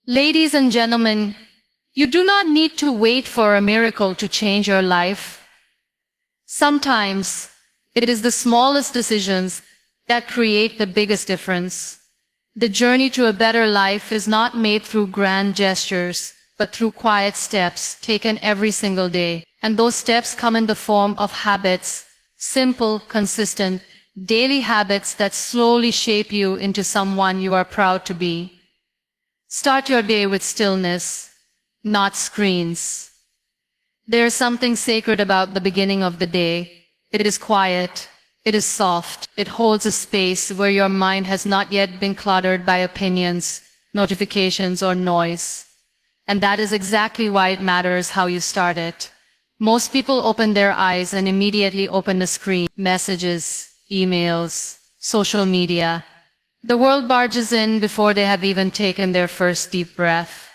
Ladies and gentlemen, you do not need to wait for a miracle to change your life. Sometimes, it is the smallest decisions that create the biggest difference. The journey to a better life is not made through grand gestures, but through quiet steps taken every single day. And those steps come in the form of habits, simple, consistent, daily habits that slowly shape you into someone you are proud to be. Start your day with stillness, not screens. There is something sacred about the beginning of the day. It is quiet. It is soft. It holds a space where your mind has not yet been cluttered by opinions, notifications, or noise. And that is exactly why it matters how you start it. Most people open their eyes and immediately open the screen. Messages, emails, social media. The world barges in before they have even taken their first deep breath.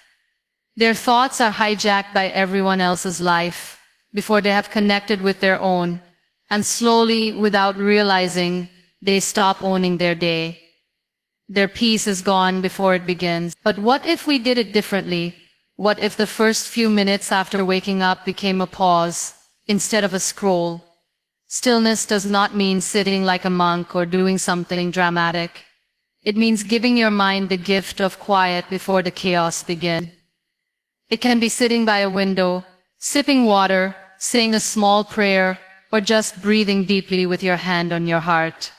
Their thoughts are hijacked by everyone else's life before they have connected with their own. And slowly, without realizing, they stop owning their day. Their peace is gone before it begins. But what if we did it differently? What if the first few minutes after waking up became a pause instead of a scroll? Stillness does not mean sitting like a monk or doing something dramatic. It means giving your mind the gift of quiet before the chaos begins. It can be sitting by a window, sipping water, saying a small prayer, or just breathing deeply with your hand on your heart.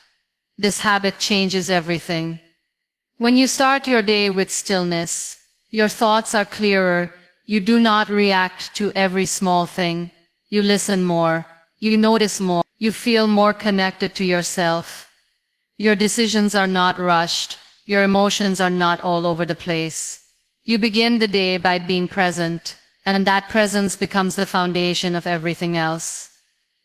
This habit changes everything. When you start your day with stillness, your thoughts are clearer. You do not react to every small thing. You listen more. You notice more. You feel more connected to yourself. Your decisions are not rushed. Your emotions are not all over the place. You begin the day by being present, and that presence becomes the foundation of everything else.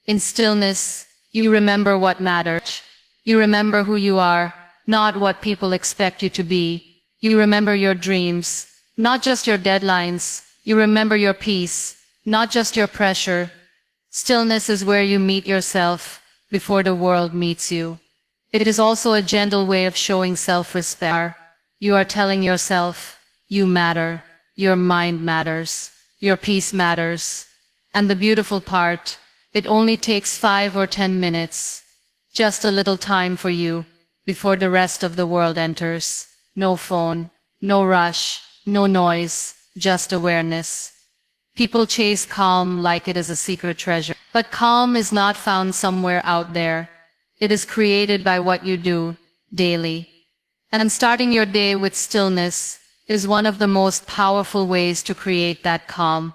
In stillness, you remember what matters. You remember who you are, not what people expect you to be. You remember your dreams, not just your deadlines. You remember your peace, not just your pressure. Stillness is where you meet yourself before the world meets you. It is also a gentle way of showing self-respect. You are telling yourself, you matter, your mind matters, your peace matters. And the beautiful part, it only takes 5 or 10 minutes, just a little time for you, before the rest of the world enters. No phone, no rush, no noise, just awareness. People chase calm like it is a secret treasure. But calm is not found somewhere out there. It is created by what you do daily. And starting your day with stillness is one of the most powerful ways to create that calm.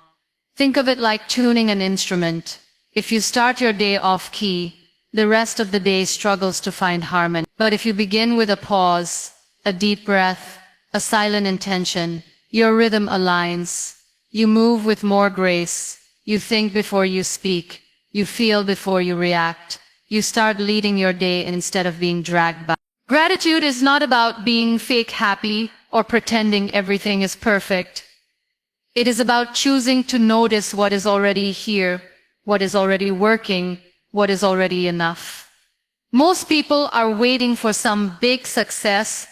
Think of it like tuning an instrument. If you start your day off key, the rest of the day struggles to find harmony. But if you begin with a pause, a deep breath, a silent intention, your rhythm aligns. You move with more grace. You think before you speak. You feel before you react. You start leading your day instead of being dragged by. Gratitude is not about being fake happy or pretending everything is perfect. It is about choosing to notice what is already here, what is already working, what is already enough. Most people are waiting for some big success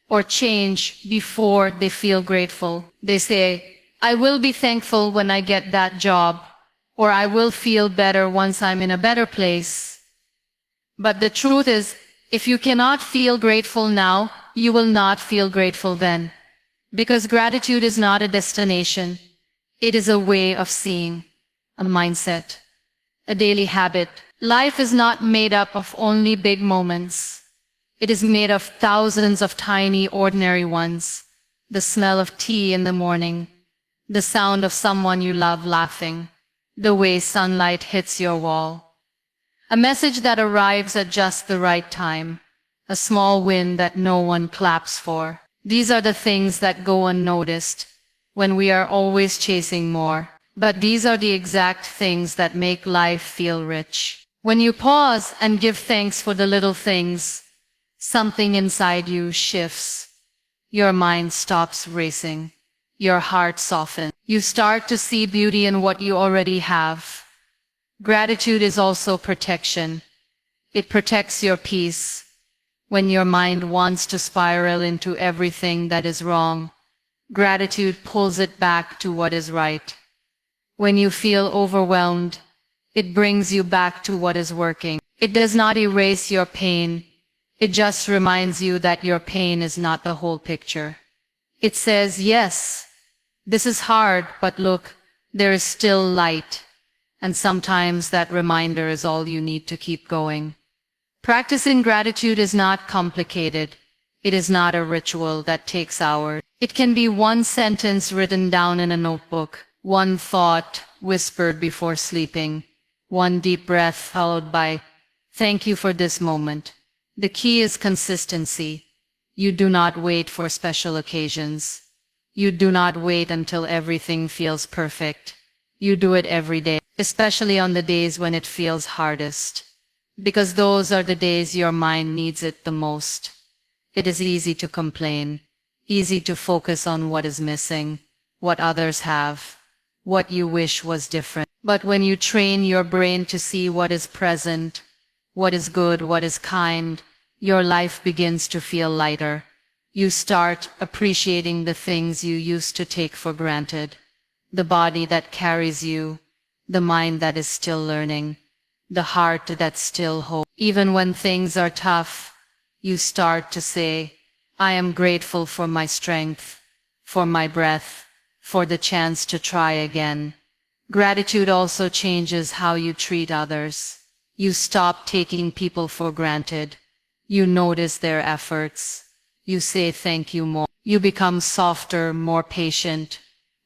or change before they feel grateful. They say, I will be thankful when I get that job, or I will feel better once I'm in a better place. But the truth is, if you cannot feel grateful now, you will not feel grateful then. Because gratitude is not a destination. It is a way of seeing, a mindset, a daily habit. Life is not made up of only big moments. It is made of thousands of tiny, ordinary ones. The smell of tea in the morning, the sound of someone you love laughing, the way sunlight hits your wall. A message that arrives at just the right time, a small win that no one claps for. These are the things that go unnoticed when we are always chasing more. But these are the exact things that make life feel rich. When you pause and give thanks for the little things, something inside you shifts. Your mind stops racing. Your heart softens. You start to see beauty in what you already have. Gratitude is also protection. It protects your peace. When your mind wants to spiral into everything that is wrong, Gratitude pulls it back to what is right. When you feel overwhelmed, it brings you back to what is working. It does not erase your pain. It just reminds you that your pain is not the whole picture. It says, yes, this is hard, but look, there is still light. And sometimes that reminder is all you need to keep going. Practicing gratitude is not complicated. It is not a ritual that takes hours. It can be one sentence written down in a notebook, one thought whispered before sleeping, one deep breath followed by, thank you for this moment. The key is consistency. You do not wait for special occasions. You do not wait until everything feels perfect. You do it every day, especially on the days when it feels hardest. Because those are the days your mind needs it the most. It is easy to complain, easy to focus on what is missing, what others have, what you wish was different. But when you train your brain to see what is present, what is good, what is kind, your life begins to feel lighter. You start appreciating the things you used to take for granted. The body that carries you, the mind that is still learning, the heart that still hopes. Even when things are tough, you start to say, I am grateful for my strength, for my breath, for the chance to try again. Gratitude also changes how you treat others. You stop taking people for granted. You notice their efforts. You say thank you more. You become softer, more patient,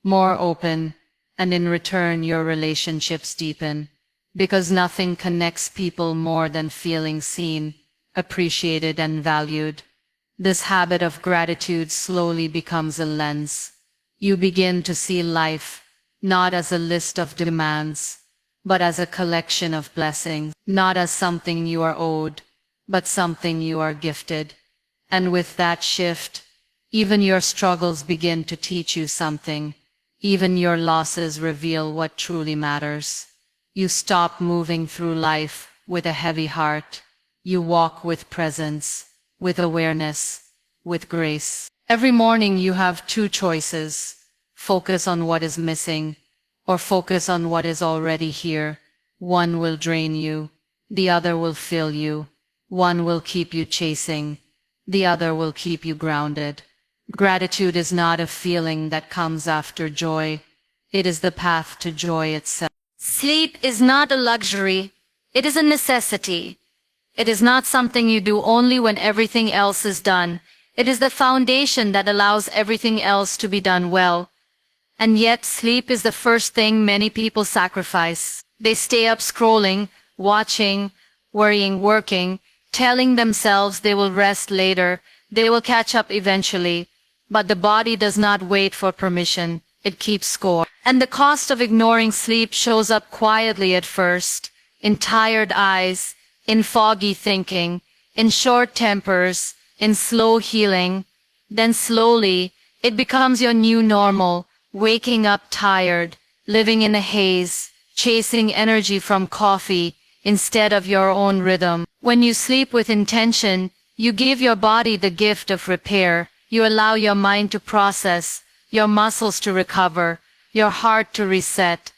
more open, and in return your relationships deepen. Because nothing connects people more than feeling seen, appreciated, and valued. This habit of gratitude slowly becomes a lens. You begin to see life not as a list of demands, but as a collection of blessings, not as something you are owed, but something you are gifted. And with that shift, even your struggles begin to teach you something. Even your losses reveal what truly matters. You stop moving through life with a heavy heart. You walk with presence, with awareness, with grace. Every morning you have two choices. Focus on what is missing, or focus on what is already here. One will drain you, the other will fill you. One will keep you chasing, the other will keep you grounded. Gratitude is not a feeling that comes after joy. It is the path to joy itself. Sleep is not a luxury. It is a necessity. It is not something you do only when everything else is done. It is the foundation that allows everything else to be done well. And yet sleep is the first thing many people sacrifice. They stay up scrolling, watching, worrying, working, telling themselves they will rest later, they will catch up eventually. But the body does not wait for permission. It keeps score. And the cost of ignoring sleep shows up quietly at first, in tired eyes, in foggy thinking, in short tempers, in slow healing. Then slowly, it becomes your new normal, waking up tired, living in a haze, chasing energy from coffee instead of your own rhythm. When you sleep with intention, you give your body the gift of repair. You allow your mind to process, your muscles to recover, your heart to reset.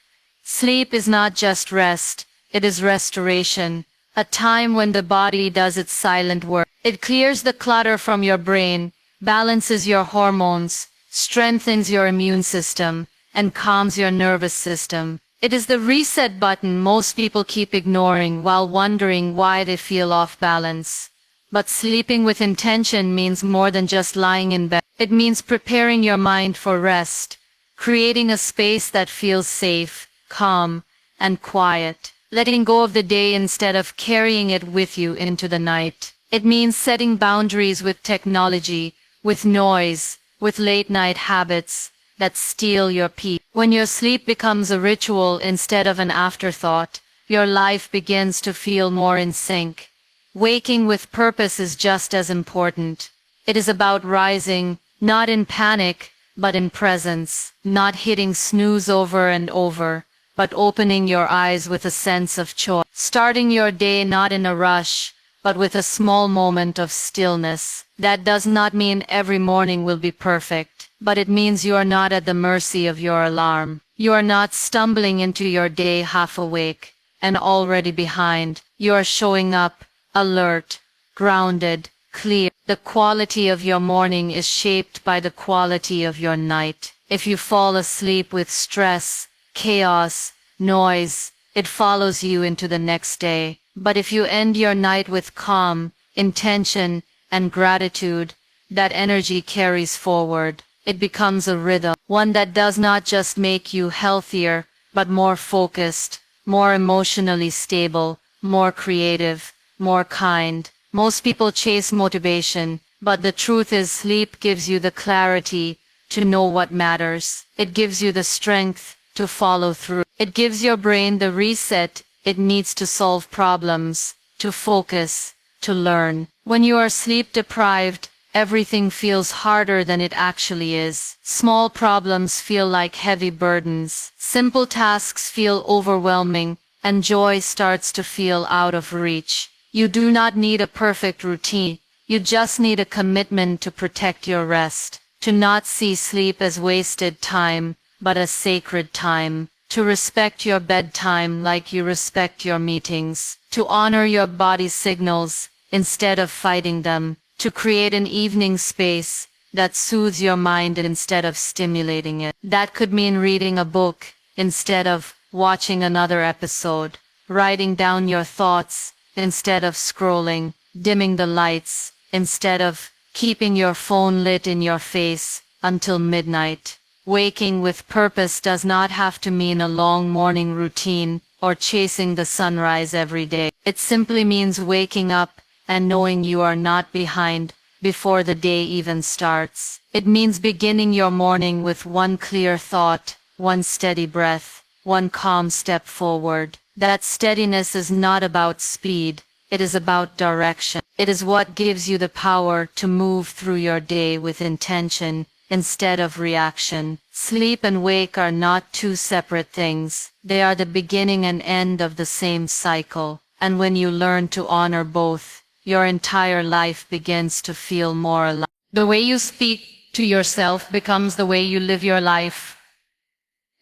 Sleep is not just rest, it is restoration, a time when the body does its silent work. It clears the clutter from your brain, balances your hormones, strengthens your immune system, and calms your nervous system. It is the reset button most people keep ignoring while wondering why they feel off balance. But sleeping with intention means more than just lying in bed. It means preparing your mind for rest, creating a space that feels safe, calm, and quiet, letting go of the day instead of carrying it with you into the night. It means setting boundaries with technology, with noise, with late-night habits that steal your peace. When your sleep becomes a ritual instead of an afterthought, your life begins to feel more in sync. Waking with purpose is just as important. It is about rising, not in panic, but in presence, not hitting snooze over and over, but opening your eyes with a sense of choice. Starting your day not in a rush, but with a small moment of stillness. That does not mean every morning will be perfect, but it means you are not at the mercy of your alarm. You are not stumbling into your day half awake and already behind. You are showing up, alert, grounded, clear. The quality of your morning is shaped by the quality of your night. If you fall asleep with stress, chaos, noise, it follows you into the next day. But if you end your night with calm, intention, and gratitude, that energy carries forward. It becomes a rhythm, one that does not just make you healthier, but more focused, more emotionally stable, more creative, more kind. Most people chase motivation, but the truth is sleep gives you the clarity to know what matters. It gives you the strength to follow through. It gives your brain the reset it needs to solve problems, to focus, to learn. When you are sleep deprived, everything feels harder than it actually is. Small problems feel like heavy burdens. Simple tasks feel overwhelming, and joy starts to feel out of reach. You do not need a perfect routine. You just need a commitment to protect your rest, to not see sleep as wasted time, but as sacred time, to respect your bedtime like you respect your meetings, to honor your body's signals instead of fighting them, to create an evening space that soothes your mind instead of stimulating it. That could mean reading a book instead of watching another episode, writing down your thoughts instead of scrolling, dimming the lights instead of keeping your phone lit in your face until midnight. Waking with purpose does not have to mean a long morning routine or chasing the sunrise every day. It simply means waking up and knowing you are not behind before the day even starts. It means beginning your morning with one clear thought, one steady breath, one calm step forward. That steadiness is not about speed, it is about direction. It is what gives you the power to move through your day with intention instead of reaction. Sleep and wake are not two separate things. They are the beginning and end of the same cycle. And when you learn to honor both, your entire life begins to feel more alive. The way you speak to yourself becomes the way you live your life.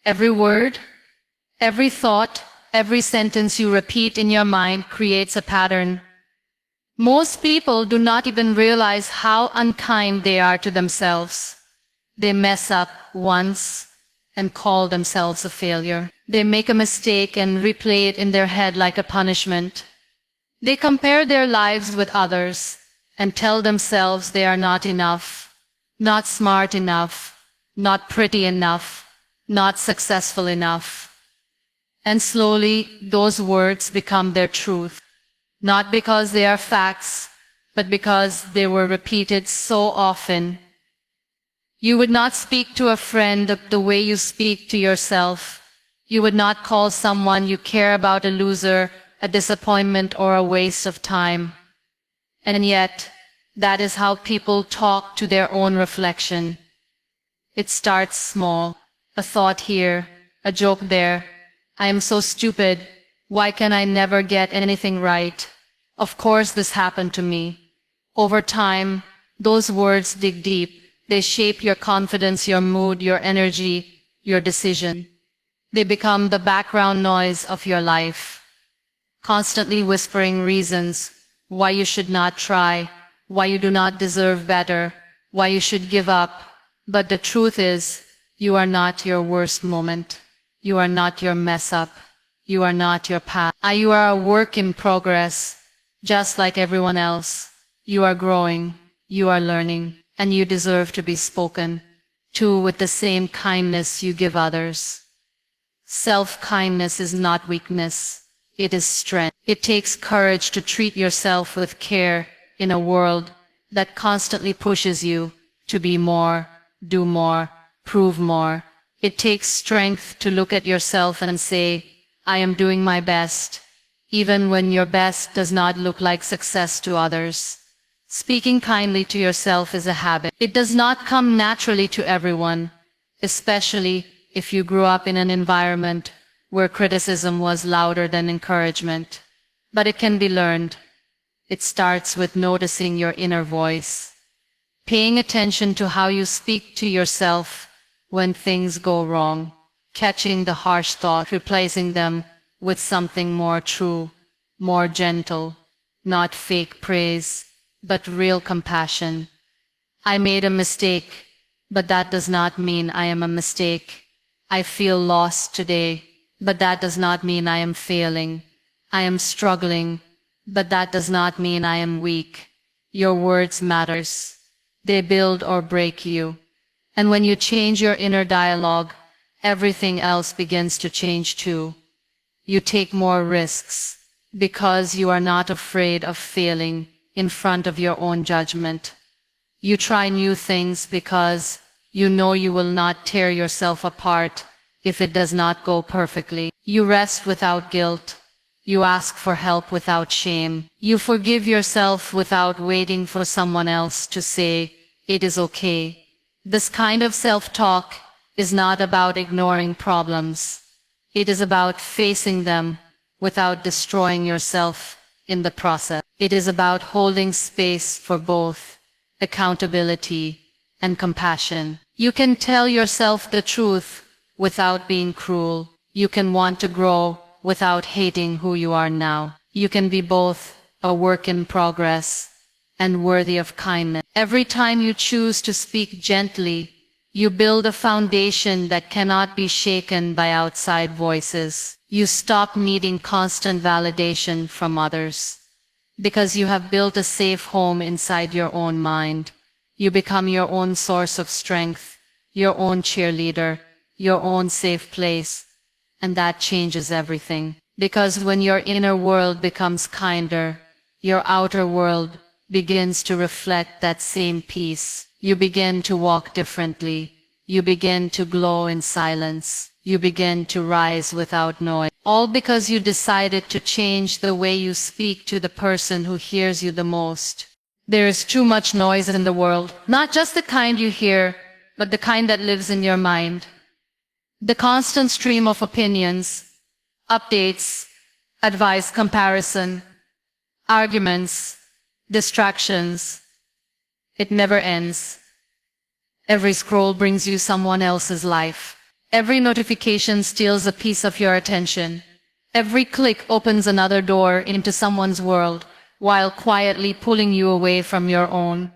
Every word, every thought, every sentence you repeat in your mind creates a pattern. Most people do not even realize how unkind they are to themselves. They mess up once and call themselves a failure. They make a mistake and replay it in their head like a punishment. They compare their lives with others and tell themselves they are not enough, not smart enough, not pretty enough, not successful enough. And slowly, those words become their truth, not because they are facts, but because they were repeated so often. You would not speak to a friend the way you speak to yourself. You would not call someone you care about a loser, a disappointment, or a waste of time. And yet, that is how people talk to their own reflection. It starts small, a thought here, a joke there. I am so stupid. Why can I never get anything right? Of course this happened to me. Over time, those words dig deep. They shape your confidence, your mood, your energy, your decision. They become the background noise of your life, constantly whispering reasons why you should not try, why you do not deserve better, why you should give up. But the truth is, you are not your worst moment. You are not your mess up. You are not your past. You are a work in progress, just like everyone else. You are growing, you are learning, and you deserve to be spoken to with the same kindness you give others. Self-kindness is not weakness. It is strength. It takes courage to treat yourself with care in a world that constantly pushes you to be more, do more, prove more. It takes strength to look at yourself and say, I am doing my best, even when your best does not look like success to others. Speaking kindly to yourself is a habit. It does not come naturally to everyone, especially if you grew up in an environment where criticism was louder than encouragement. But it can be learned. It starts with noticing your inner voice. paying attention to how you speak to yourself when things go wrong, catching the harsh thought, replacing them with something more true, more gentle, not fake praise, but real compassion. I made a mistake, but that does not mean I am a mistake. I feel lost today, but that does not mean I am failing. I am struggling, but that does not mean I am weak. Your words matters. They build or break you. And when you change your inner dialogue, everything else begins to change too. You take more risks because you are not afraid of failing in front of your own judgment. You try new things because you know you will not tear yourself apart if it does not go perfectly. You rest without guilt. You ask for help without shame. You forgive yourself without waiting for someone else to say, "It is okay." This kind of self-talk is not about ignoring problems. It is about facing them without destroying yourself in the process. It is about holding space for both accountability and compassion. You can tell yourself the truth without being cruel. You can want to grow without hating who you are now. You can be both a work in progress and worthy of kindness. Every time you choose to speak gently, you build a foundation that cannot be shaken by outside voices. You stop needing constant validation from others. Because you have built a safe home inside your own mind, you become your own source of strength, your own cheerleader, your own safe place. And that changes everything. Because when your inner world becomes kinder, your outer world begins to reflect that same peace. You begin to walk differently. You begin to glow in silence. You begin to rise without noise. All because you decided to change the way you speak to the person who hears you the most. There is too much noise in the world, not just the kind you hear, but the kind that lives in your mind. The constant stream of opinions, updates, advice, comparison, arguments, distractions. It never ends. Every scroll brings you someone else's life. Every notification steals a piece of your attention. Every click opens another door into someone's world, while quietly pulling you away from your own.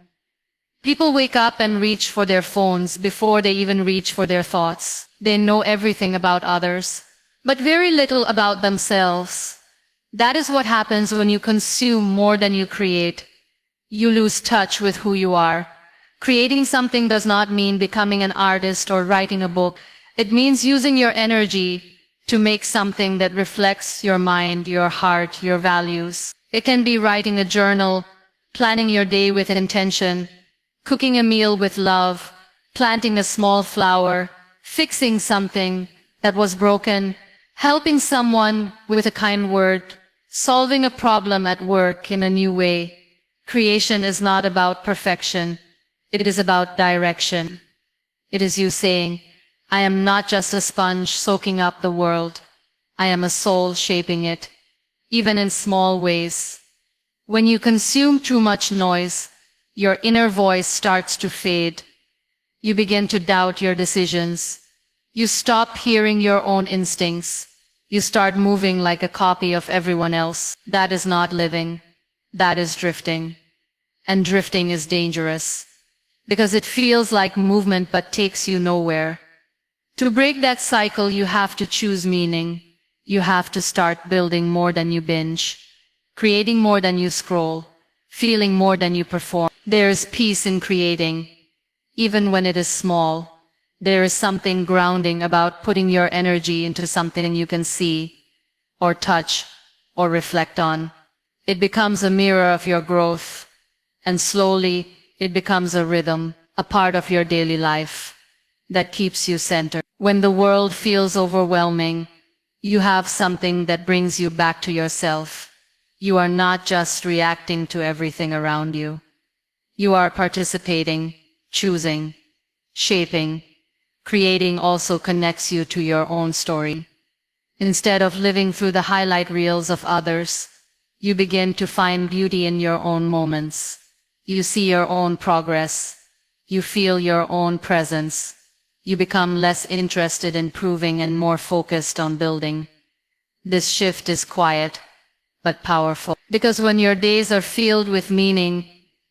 People wake up and reach for their phones before they even reach for their thoughts. They know everything about others, but very little about themselves. That is what happens when you consume more than you create. You lose touch with who you are. Creating something does not mean becoming an artist or writing a book. It means using your energy to make something that reflects your mind, your heart, your values. It can be writing a journal, planning your day with intention, cooking a meal with love, planting a small flower, fixing something that was broken, helping someone with a kind word, solving a problem at work in a new way. Creation is not about perfection. It is about direction. It is you saying, "I am not just a sponge soaking up the world. I am a soul shaping it, even in small ways." When you consume too much noise, your inner voice starts to fade. You begin to doubt your decisions. You stop hearing your own instincts. You start moving like a copy of everyone else. That is not living. That is drifting. And drifting is dangerous, because it feels like movement but takes you nowhere. To break that cycle, you have to choose meaning. You have to start building more than you binge, creating more than you scroll, feeling more than you perform. There is peace in creating, even when it is small. There is something grounding about putting your energy into something you can see, or touch, or reflect on. It becomes a mirror of your growth, and slowly it becomes a rhythm, a part of your daily life that keeps you centered. When the world feels overwhelming, you have something that brings you back to yourself. You are not just reacting to everything around you. You are participating, choosing, shaping. Creating also connects you to your own story. Instead of living through the highlight reels of others, you begin to find beauty in your own moments. You see your own progress, You feel your own presence. You become less interested in proving and more focused on building. This shift is quiet, but powerful. Because when your days are filled with meaning,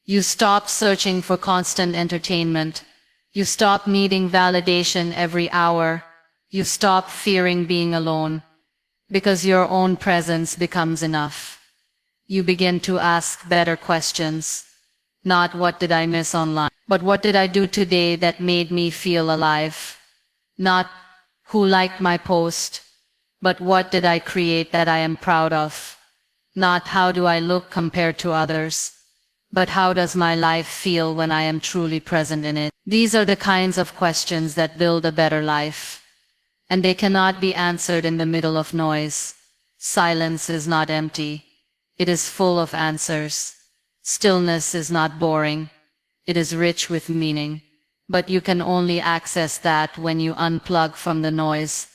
you stop searching for constant entertainment. You stop needing validation every hour. You stop fearing being alone. Because your own presence becomes enough. You begin to ask better questions. Not what did I miss online, but what did I do today that made me feel alive? Not who liked my post, but what did I create that I am proud of? Not how do I look compared to others, but how does my life feel when I am truly present in it? These are the kinds of questions that build a better life. And they cannot be answered in the middle of noise. Silence is not empty. It is full of answers. Stillness is not boring. It is rich with meaning. But you can only access that when you unplug from the noise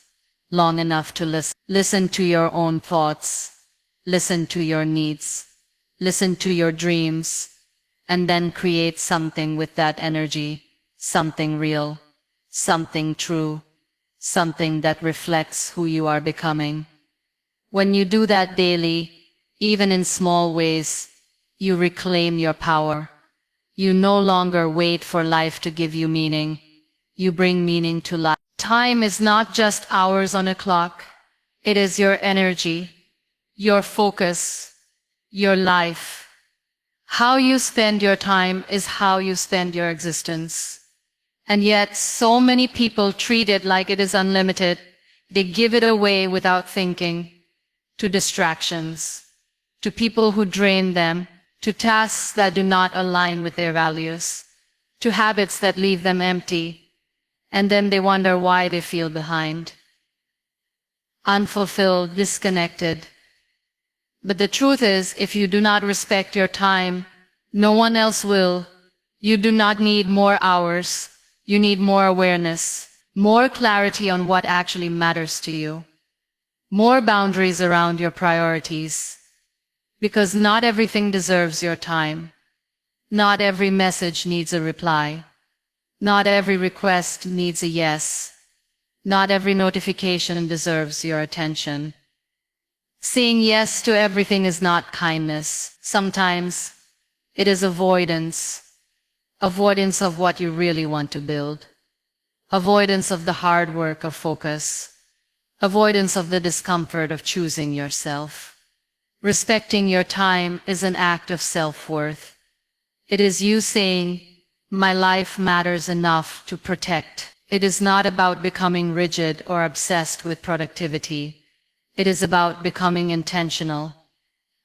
long enough to listen. Listen to your own thoughts. Listen to your needs. Listen to your dreams. And then create something with that energy. Something real. Something true. Something that reflects who you are becoming. When you do that daily, even in small ways, you reclaim your power. You no longer wait for life to give you meaning. You bring meaning to life. Time is not just hours on a clock. It is your energy, your focus, your life. How you spend your time is how you spend your existence. And yet, so many people treat it like it is unlimited. They give it away without thinking. To distractions, to people who drain them, to tasks that do not align with their values, to habits that leave them empty, and then they wonder why they feel behind, unfulfilled, disconnected. But the truth is, if you do not respect your time, no one else will. You do not need more hours. You need more awareness, more clarity on what actually matters to you, more boundaries around your priorities. Because not everything deserves your time. Not every message needs a reply. Not every request needs a yes. Not every notification deserves your attention. Saying yes to everything is not kindness. Sometimes it is avoidance. Avoidance of what you really want to build. Avoidance of the hard work of focus. Avoidance of the discomfort of choosing yourself. Respecting your time is an act of self-worth. It is you saying, my life matters enough to protect. It is not about becoming rigid or obsessed with productivity. It is about becoming intentional.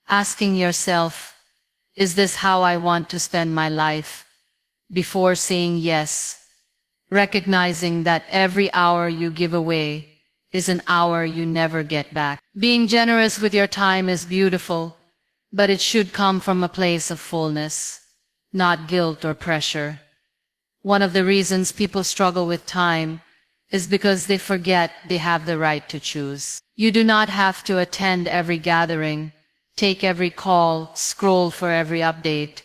Asking yourself, is this how I want to spend my life? Before saying yes. Recognizing that every hour you give away is an hour you never get back. Being generous with your time is beautiful, but it should come from a place of fullness, not guilt or pressure. One of the reasons people struggle with time is because they forget they have the right to choose. You do not have to attend every gathering, take every call, scroll for every update,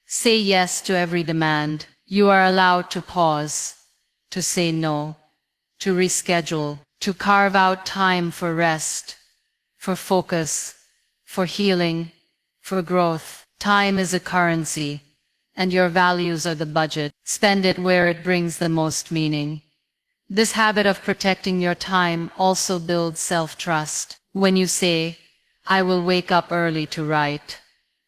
say yes to every demand. You are allowed to pause, to say no, to reschedule, to carve out time for rest, for focus, for healing, for growth. Time is a currency, and your values are the budget. Spend it where it brings the most meaning. This habit of protecting your time also builds self-trust. When you say, I will wake up early to write,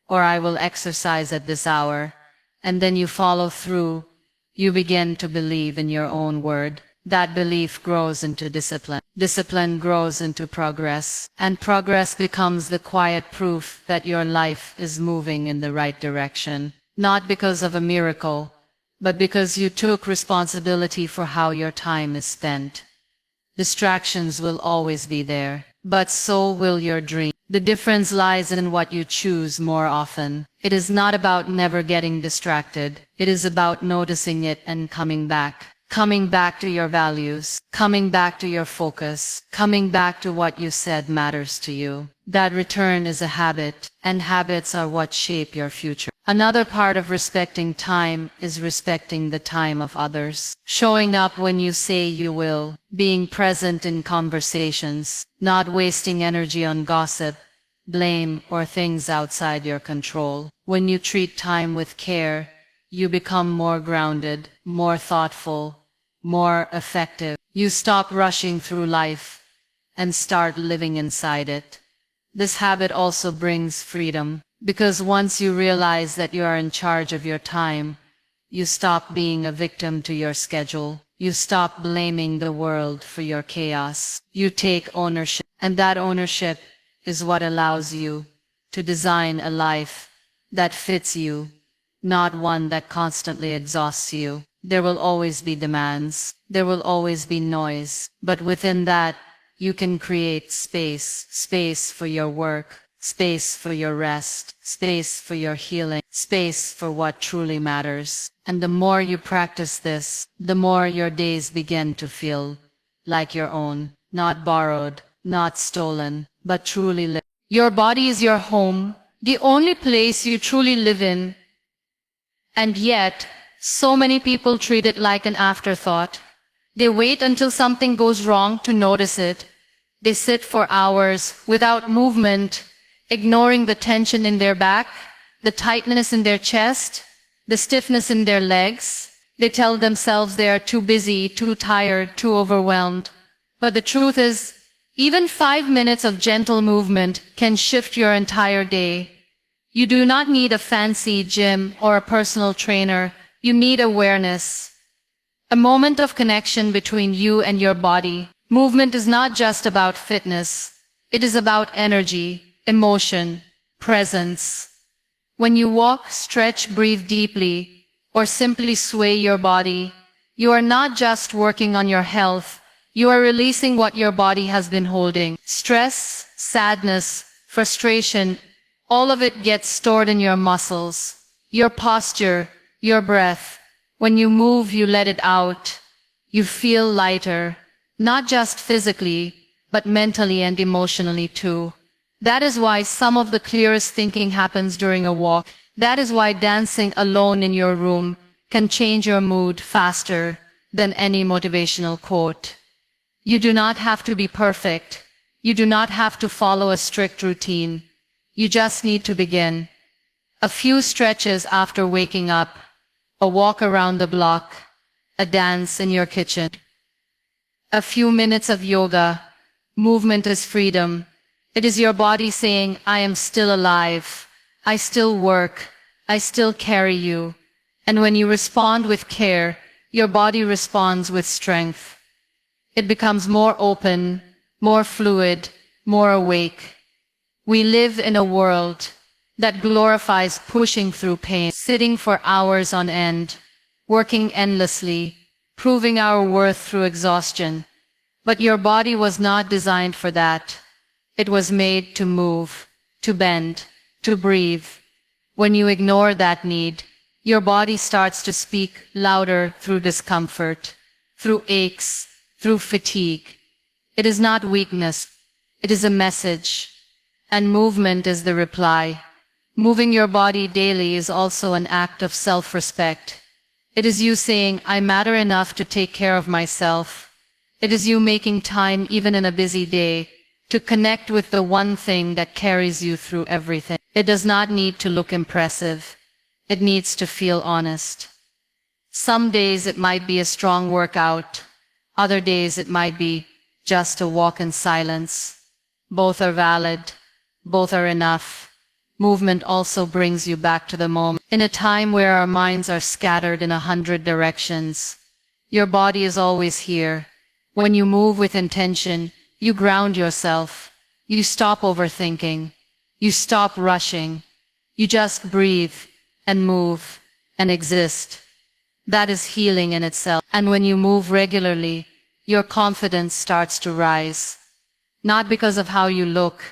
or I will exercise at this hour, and then you follow through, you begin to believe in your own word. That belief grows into discipline. Discipline grows into progress, and progress becomes the quiet proof that your life is moving in the right direction. Not because of a miracle, but because you took responsibility for how your time is spent. Distractions will always be there, but so will your dream. The difference lies in what you choose more often. It is not about never getting distracted. It is about noticing it and coming back. Coming back to your values, coming back to your focus, coming back to what you said matters to you. That return is a habit, and habits are what shape your future. Another part of respecting time is respecting the time of others. Showing up when you say you will, being present in conversations, not wasting energy on gossip, blame, or things outside your control. When you treat time with care, you become more grounded, more thoughtful, more effective. You stop rushing through life and start living inside it. This habit also brings freedom, because once you realize that you are in charge of your time, you stop being a victim to your schedule. You stop blaming the world for your chaos. You take ownership, and that ownership is what allows you to design a life that fits you, not one that constantly exhausts you. There will always be demands. There will always be noise. But within that, you can create space for your work, space for your rest, space for your healing, space for what truly matters. And the more you practice this, the more your days begin to feel like your own, not borrowed, not stolen, but truly lived. Your body is your home, the only place you truly live in. And yet, so many people treat it like an afterthought. They wait until something goes wrong to notice it. They sit for hours without movement, ignoring the tension in their back, the tightness in their chest, the stiffness in their legs. They tell themselves they are too busy, too tired, too overwhelmed. But the truth is, even 5 minutes of gentle movement can shift your entire day. You do not need a fancy gym or a personal trainer. You need awareness. A moment of connection between you and your body. Movement is not just about fitness. It is about energy, emotion, presence. When you walk, stretch, breathe deeply, or simply sway your body, you are not just working on your health. You are releasing what your body has been holding. Stress, sadness, frustration, all of it gets stored in your muscles, your posture, your breath. When you move, you let it out. You feel lighter, not just physically, but mentally and emotionally too. That is why some of the clearest thinking happens during a walk. That is why dancing alone in your room can change your mood faster than any motivational quote. You do not have to be perfect. You do not have to follow a strict routine. You just need to begin. A few stretches after waking up, a walk around the block, a dance in your kitchen. A few minutes of yoga. Movement is freedom. It is your body saying, I am still alive. I still work. I still carry you. And when you respond with care, your body responds with strength. It becomes more open, more fluid, more awake. We live in a world that glorifies pushing through pain, sitting for hours on end, working endlessly, proving our worth through exhaustion. But your body was not designed for that. It was made to move, to bend, to breathe. When you ignore that need, your body starts to speak louder through discomfort, through aches, through fatigue. It is not weakness, it is a message. And movement is the reply. Moving your body daily is also an act of self-respect. It is you saying, I matter enough to take care of myself. It is you making time even in a busy day to connect with the one thing that carries you through everything. It does not need to look impressive. It needs to feel honest. Some days it might be a strong workout. Other days it might be just a walk in silence. Both are valid. Both are enough. Movement also brings you back to the moment. In a time where our minds are scattered in 100 directions, your body is always here. When you move with intention, you ground yourself. You stop overthinking. You stop rushing. You just breathe and move and exist. That is healing in itself. And when you move regularly, your confidence starts to rise. Not because of how you look,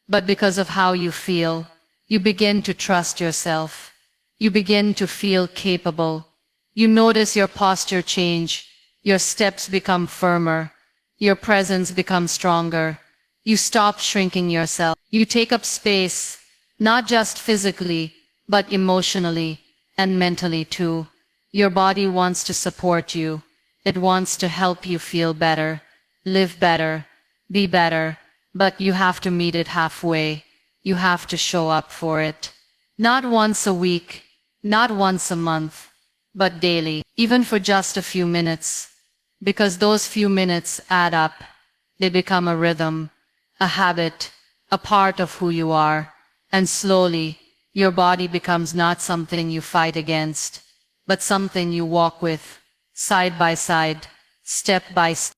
but because of how you feel. You begin to trust yourself. You begin to feel capable. You notice your posture change. Your steps become firmer. Your presence becomes stronger. You stop shrinking yourself. You take up space, not just physically, but emotionally and mentally too. Your body wants to support you. It wants to help you feel better, live better, be better, but you have to meet it halfway. You have to show up for it. Not once a week, not once a month, but daily, even for just a few minutes. Because those few minutes add up. They become a rhythm, a habit, a part of who you are. And slowly, your body becomes not something you fight against, but something you walk with, side by side, step by step.